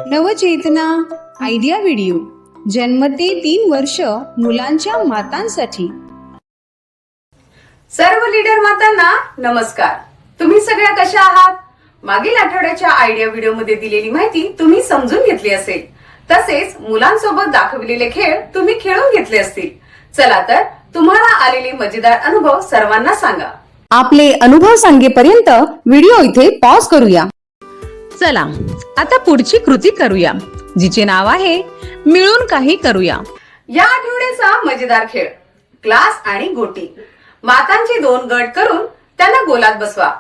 नवचेतना idea video जन्म ते 3 वर्ष मुलांच्या मातांसाठी। सर्व लीडर मातांना नमस्कार। तुम्ही सगळ्या कशा आहात? मागील आठवड्याच्या आयडिया व्हिडिओ मध्ये दिलेली माहिती तुम्ही समजून घेतली असेल, तसेच मुलांसोबत दाखविलेले खेळ तुम्ही खेळून घेतले असतील। चला तर तुम्हाला आलेले मजेदार अनुभव सर्वांना सांगा। आपले अनुभव सांगेपर्यंत व्हिडिओ इथे पॉज करूया। चला आता पुढची कृती करूया, जिचे नाव आहे मिळून काही करूया। या आठवड्याचा मजेदार खेळ ग्लास आणि गोटी। मातांचे 2 गट करून त्यांना गोलात बसवा।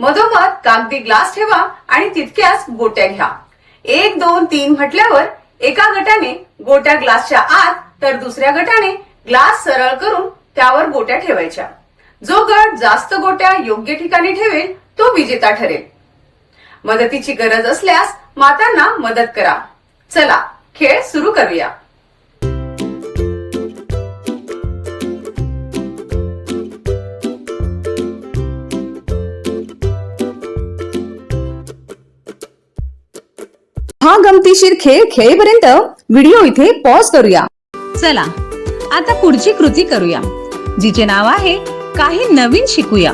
मधोमध कागदी ग्लास ठेवा आणि तितक्याच गोट्या घ्या। 1 2 3 म्हटल्यावर एका गटाने गोट्या ग्लासच्या आत तर दुसऱ्या गटाने ग्लास सरळ करून त्यावर गोट्या ठेवायच्या। जो गट जास्त गोट्या योग्य ठिकाणी ठेवेल तो विजेता ठरेल। मदतीची गरज असल्यास मातांना मदत करा। चला खेळ सुरू करूया। हा गमतीशीर खेळ खेळेपर्यंत व्हिडिओ इथे पॉज करूया। चला आता पुढची कृती करूया, जिचे नाव आहे काही नवीन शिकूया।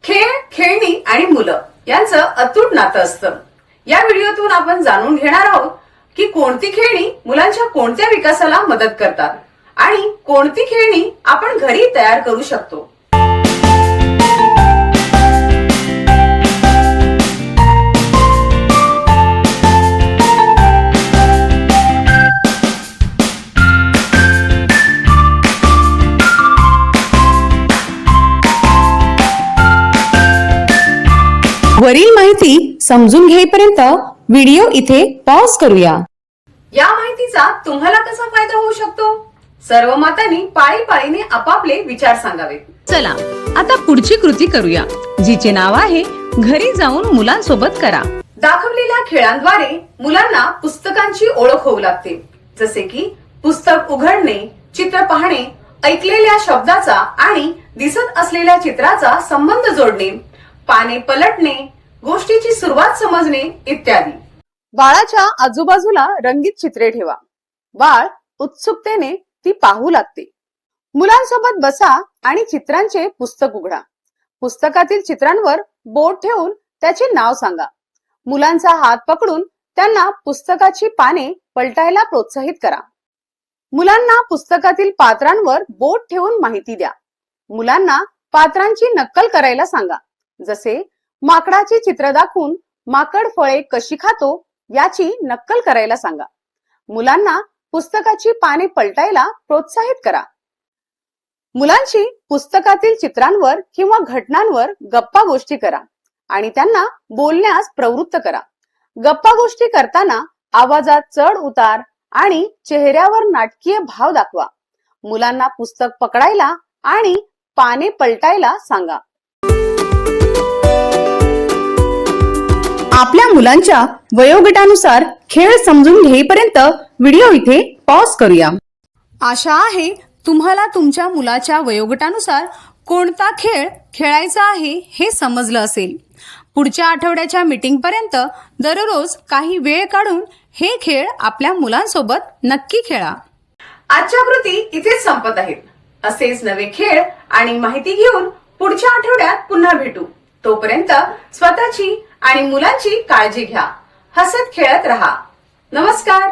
खेळ, खेळणी आणि मुलं यांचं अतूट नातं असतं। या व्हिडिओतून आपण जाणून घेणार आहोत की कोणती खेळणी मुलांच्या कोणत्या विकासाला मदत करतात आणि कोणती खेळणी आपण घरी तयार करू शकतो। वरील माहिती समजून घेईपर्यंत व्हिडिओ इथे पॉज करूया। या माहितीचा तुम्हाला कसा फायदा होऊ शकतो? सर्व मातांनी पाळीपाळीने आपापले विचार सांगावे। चला आता पुढची कृती करूया, जिचे नाव आहे घरी जाऊन मुलांसोबत करा। दाखवलेल्या खेळांद्वारे मुलांना पुस्तकांची ओळख होऊ लागते, जसे की पुस्तक उघडणे, चित्र पाहणे, ऐकलेल्या शब्दाचा आणि दिसत असलेल्या चित्राचा संबंध जोडणे, पाने पलटणे, गोष्टीची सुरुवात समजणे इत्यादी। बाळाच्या आजूबाजूला रंगीत चित्रे ठेवा। बाळ उत्सुकतेने ती पाहू लागते। मुलांसोबत बसा आणि चित्रांचे पुस्तक उघडा। पुस्तकातील चित्रांवर बोट ठेवून त्याचे नाव सांगा। मुलांचा हात पकडून त्यांना पुस्तकाची पाने पलटायला प्रोत्साहित करा। मुलांना पुस्तकातील पात्रांवर बोट ठेवून माहिती द्या। मुलांना पात्रांची नक्कल करायला सांगा, जसे माकडाचे चित्र दाखवून माकड फळे कशी खातो याची नक्कल करायला सांगा। मुलांना पुस्तकाची पाने पलटायला प्रोत्साहित करा। मुलांची पुस्तकातील चित्रांवर किंवा घटनांवर गप्पा गोष्टी करा आणि त्यांना बोलण्यास प्रवृत्त करा। गप्पा गोष्टी करताना आवाजात चढ उतार आणि चेहऱ्यावर नाटकीय भाव दाखवा। मुलांना पुस्तक पकडायला आणि पाने पलटायला सांगा। आपल्या मुलांच्या वयोगटानुसार खेळ समजून घेईपर्यंत व्हिडिओ इथे पॉज करूया। आशा आहे तुम्हाला तुमच्या मुलाच्या वयोगटानुसार कोणता खेळ खेळायचा आहे हे समजलं असेल। पुढच्या आठवड्याच्या मीटिंग पर्यंत दररोज काही वेळ काढून हे खेळ आपल्या मुलांसोबत नक्की खेळा। आजच्या कृती इथेच संपत आहेत। असेच नवे खेळ आणि माहिती घेऊन पुढच्या आठवड्यात पुन्हा भेटू। तोपर्यंत स्वतःची आणि मुलांची काळजी घ्या। हसत खेळत रहा। नमस्कार।